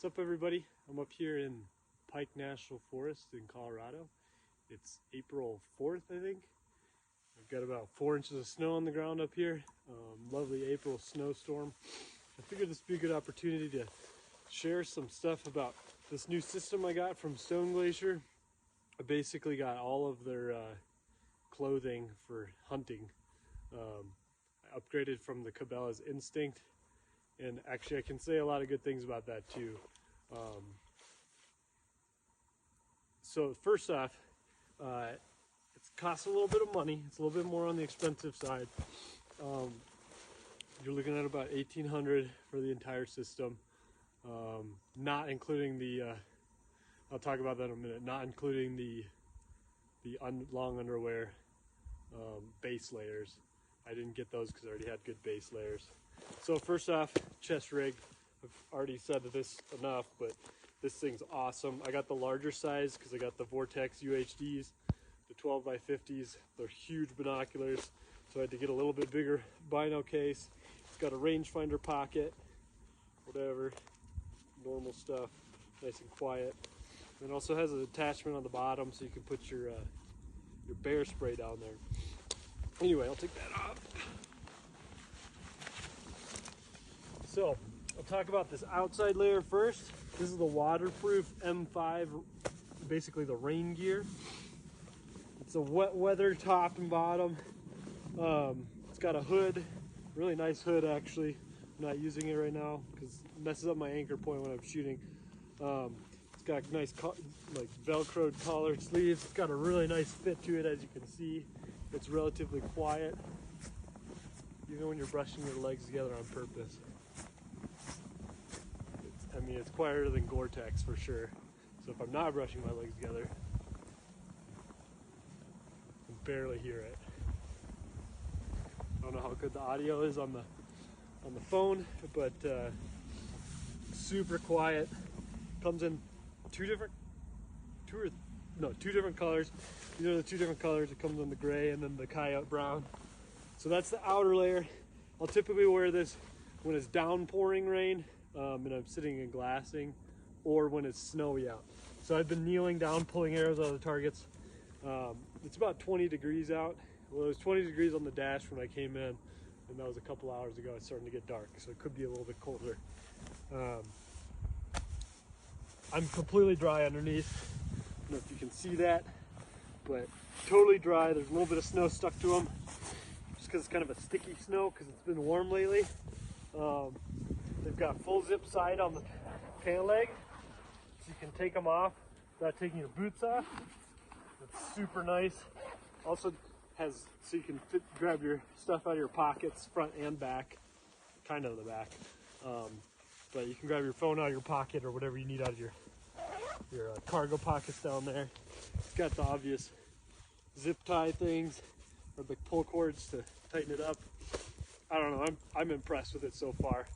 What's up, everybody? I'm up here in Pike National Forest in Colorado. It's April 4th, I think. I've got about 4 inches of snow on the ground up here. Lovely April snowstorm. I figured this would be a good opportunity to share some stuff about this new system I got from Glacier. I basically got all of their clothing for hunting. I upgraded from the Cabela's Instinct, and actually I can say a lot of good things about that too. So first off, it costs a little bit of money. It's a little bit more on the expensive side. You're looking at about $1,800 for the entire system, not including the I'll talk about that in a minute, not including the long underwear base layers. I didn't get those because I already had good base layers. So first off, chest rig. I've already said this enough, but this thing's awesome. I got the larger size because I got the Vortex UHDs, the 12x50s. They're huge binoculars, so I had to get a little bit bigger bino case. It's got a rangefinder pocket, whatever, normal stuff, nice and quiet. And it also has an attachment on the bottom so you can put your bear spray down there. Anyway, I'll take that off. So, I'll talk about this outside layer first. This is the waterproof M5, basically the rain gear. It's a wet weather top and bottom. It's got a hood, really nice hood actually. I'm not using it right now because it messes up my anchor point when I'm shooting. It's got nice like Velcroed collared sleeves. It's got a really nice fit to it, as you can see. It's relatively quiet, even when you're brushing your legs together on purpose. I mean, it's quieter than Gore-Tex for sure. So if I'm not brushing my legs together, I can barely hear it. I don't know how good the audio is on the phone, but super quiet. Comes in two different colors. These are the two different colors. It comes in the gray and then the coyote brown. So that's the outer layer. I'll typically wear this when it's downpouring rain and I'm sitting in glassing, or when it's snowy out. So I've been kneeling down, pulling arrows out of the targets. It's about 20 degrees out. Well, it was 20 degrees on the dash when I came in, and that was a couple hours ago. It's starting to get dark, so it could be a little bit colder. I'm completely dry underneath. I don't know if you can see that, but totally dry. There's a little bit of snow stuck to them, just because it's kind of a sticky snow because it's been warm lately. They've got full zip side on the pant leg, so you can take them off without taking your boots off. It's super nice. Also has, so you can grab your stuff out of your pockets, front and back, kind of the back. But you can grab your phone out of your pocket or whatever you need out of your cargo pockets down there. It's got the obvious zip tie things, or the pull cords to tighten it up. I don't know, I'm impressed with it so far.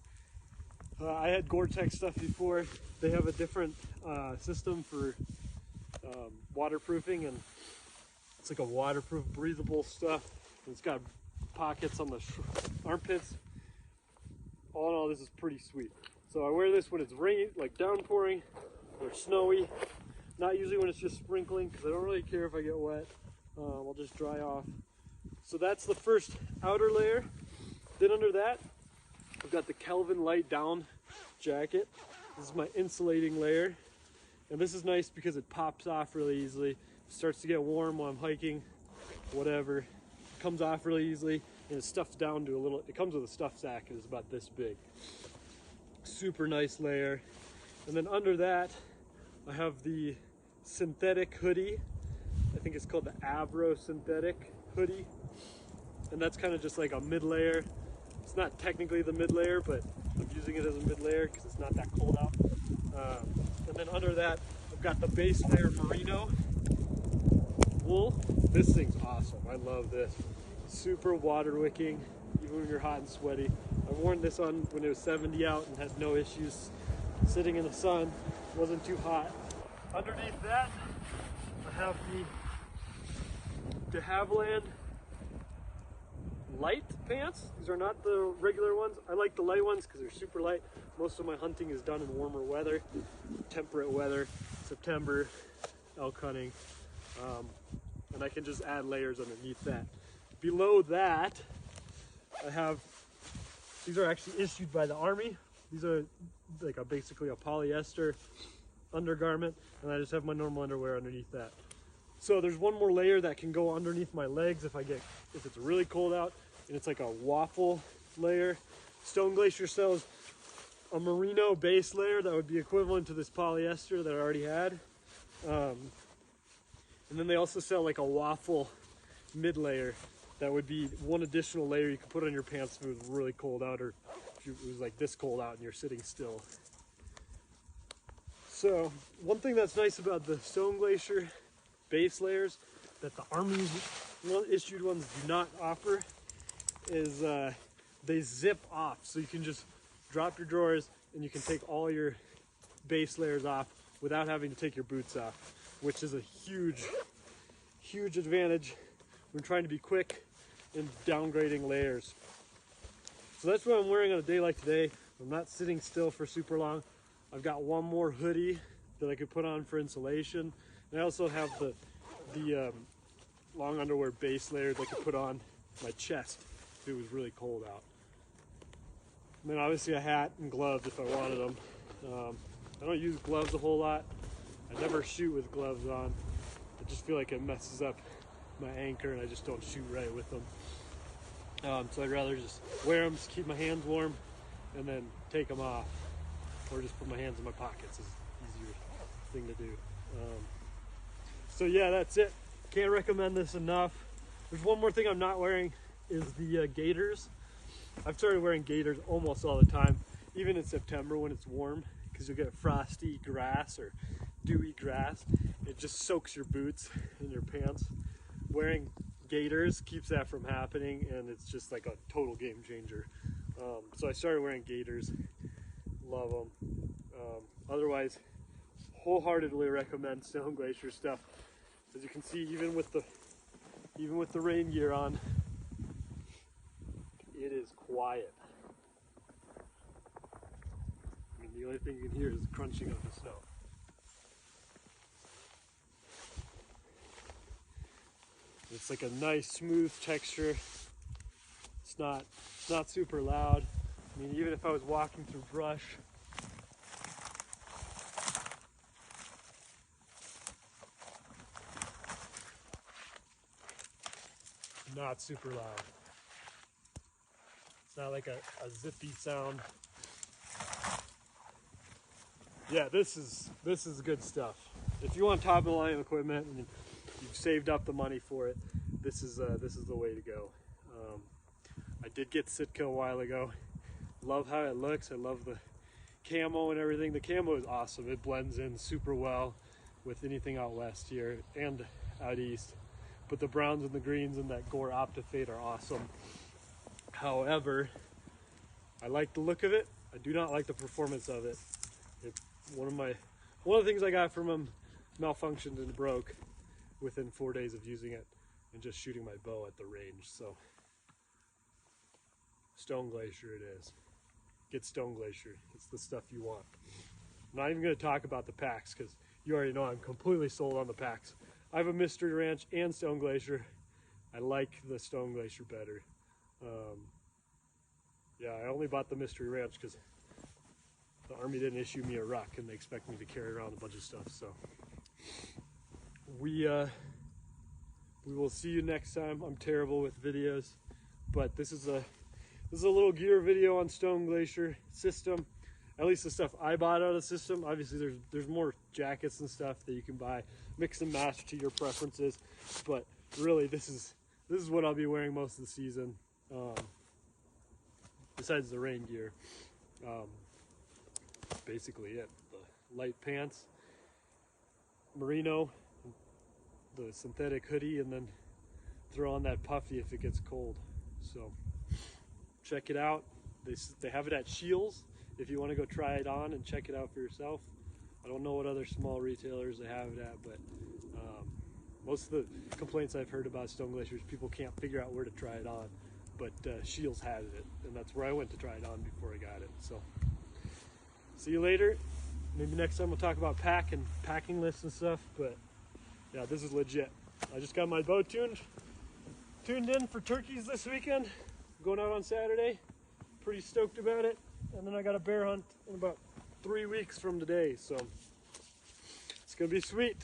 I had Gore-Tex stuff before. They have a different system for waterproofing, and it's like a waterproof, breathable stuff. It's got pockets on the armpits. All in all, this is pretty sweet. So I wear this when it's raining, like downpouring or snowy. Not usually when it's just sprinkling, because I don't really care if I get wet. I'll just dry off. So that's the first outer layer. Then under that, I've got the Kelvin light down jacket. This is my insulating layer. And this is nice because it pops off really easily. It starts to get warm while I'm hiking, whatever. It comes off really easily, and it stuffs down to a little, it comes with a stuff sack, and it's about this big. Super nice layer. And then under that, I have the synthetic hoodie. I think it's called the Avro synthetic hoodie. And that's kind of just like a mid layer. It's not technically the mid layer, but I'm using it as a mid layer because it's not that cold out. And then under that, I've got the base layer Merino wool. This thing's awesome. I love this. Super water wicking, even when you're hot and sweaty. I've worn this on when it was 70 out and had no issues sitting in the sun. It wasn't too hot. Underneath that, I have the de Havilland light pants. These are not the regular ones. I like the light ones because they're super light. Most of my hunting is done in warmer weather, temperate weather, September, elk hunting, and I can just add layers underneath that. Below that, I have, these are actually issued by the Army. These are like basically a polyester undergarment, and I just have my normal underwear underneath that. So there's one more layer that can go underneath my legs if it's really cold out, and it's like a waffle layer. Stone Glacier sells a merino base layer that would be equivalent to this polyester that I already had. And then they also sell like a waffle mid layer that would be one additional layer you could put on your pants if it was really cold out, or if it was like this cold out and you're sitting still. So one thing that's nice about the Stone Glacier base layers that the Army issued ones do not offer is they zip off, so you can just drop your drawers and you can take all your base layers off without having to take your boots off, which is a huge advantage when trying to be quick and downgrading layers. So that's what I'm wearing on a day like today. I'm not sitting still for super long. I've got one more hoodie that I could put on for insulation, and I also have the long underwear base layer that I could put on my chest if it was really cold out. And then obviously a hat and gloves if I wanted them. I don't use gloves a whole lot. I never shoot with gloves on. I just feel like it messes up my anchor and I just don't shoot right with them. So I'd rather just wear them to keep my hands warm and then take them off, or just put my hands in my pockets is an easier thing to do. So yeah, that's it. Can't recommend this enough. There's one more thing I'm not wearing is the gaiters. I've started wearing gaiters almost all the time, even in September when it's warm, because you'll get frosty grass or dewy grass. It just soaks your boots and your pants. Wearing gaiters keeps that from happening, and it's just like a total game changer. So I started wearing gaiters. Love them. Otherwise, wholeheartedly recommend Stone Glacier stuff. As you can see, even with the rain gear on, it is quiet. I mean, the only thing you can hear is the crunching of the snow. It's like a nice smooth texture. It's not super loud. I mean, even if I was walking through brush, not super loud. It's not like a zippy sound. Yeah, this is good stuff. If you want top of the line equipment and you've saved up the money for it, this is the way to go. I did get Sitka a while ago. Love how it looks. I love the camo and everything. The camo is awesome. It blends in super well with anything out west here and out east. But the browns and the greens and that Gore Optifade are awesome. However, I like the look of it. I do not like the performance of it. One of the things I got from them malfunctioned and broke within 4 days of using it and just shooting my bow at the range. So Stone Glacier it is. Get Stone Glacier. It's the stuff you want. I'm not even going to talk about the packs because you already know I'm completely sold on the packs. I have a Mystery Ranch and Stone Glacier. I like the Stone Glacier better. Yeah, I only bought the Mystery Ranch because the Army didn't issue me a ruck and they expect me to carry around a bunch of stuff. So we will see you next time. I'm terrible with videos, but this is a little gear video on Stone Glacier system. At least the stuff I bought out of the system. Obviously there's more jackets and stuff that you can buy, mix and match to your preferences. But really this is what I'll be wearing most of the season. Besides the rain gear. Basically it. The light pants, Merino, the synthetic hoodie, and then throw on that puffy if it gets cold. So check it out. They have it at Shields if you want to go try it on and check it out for yourself. I don't know what other small retailers they have it at, but most of the complaints I've heard about Stone Glacier is people can't figure out where to try it on. But Shields had it, and that's where I went to try it on before I got it. So see you later. Maybe next time we'll talk about packing lists and stuff, but yeah, this is legit. I just got my bow tuned in for turkeys this weekend. Going out on Saturday. Pretty stoked about it. And then I got a bear hunt in about 3 weeks from today, so it's gonna be sweet.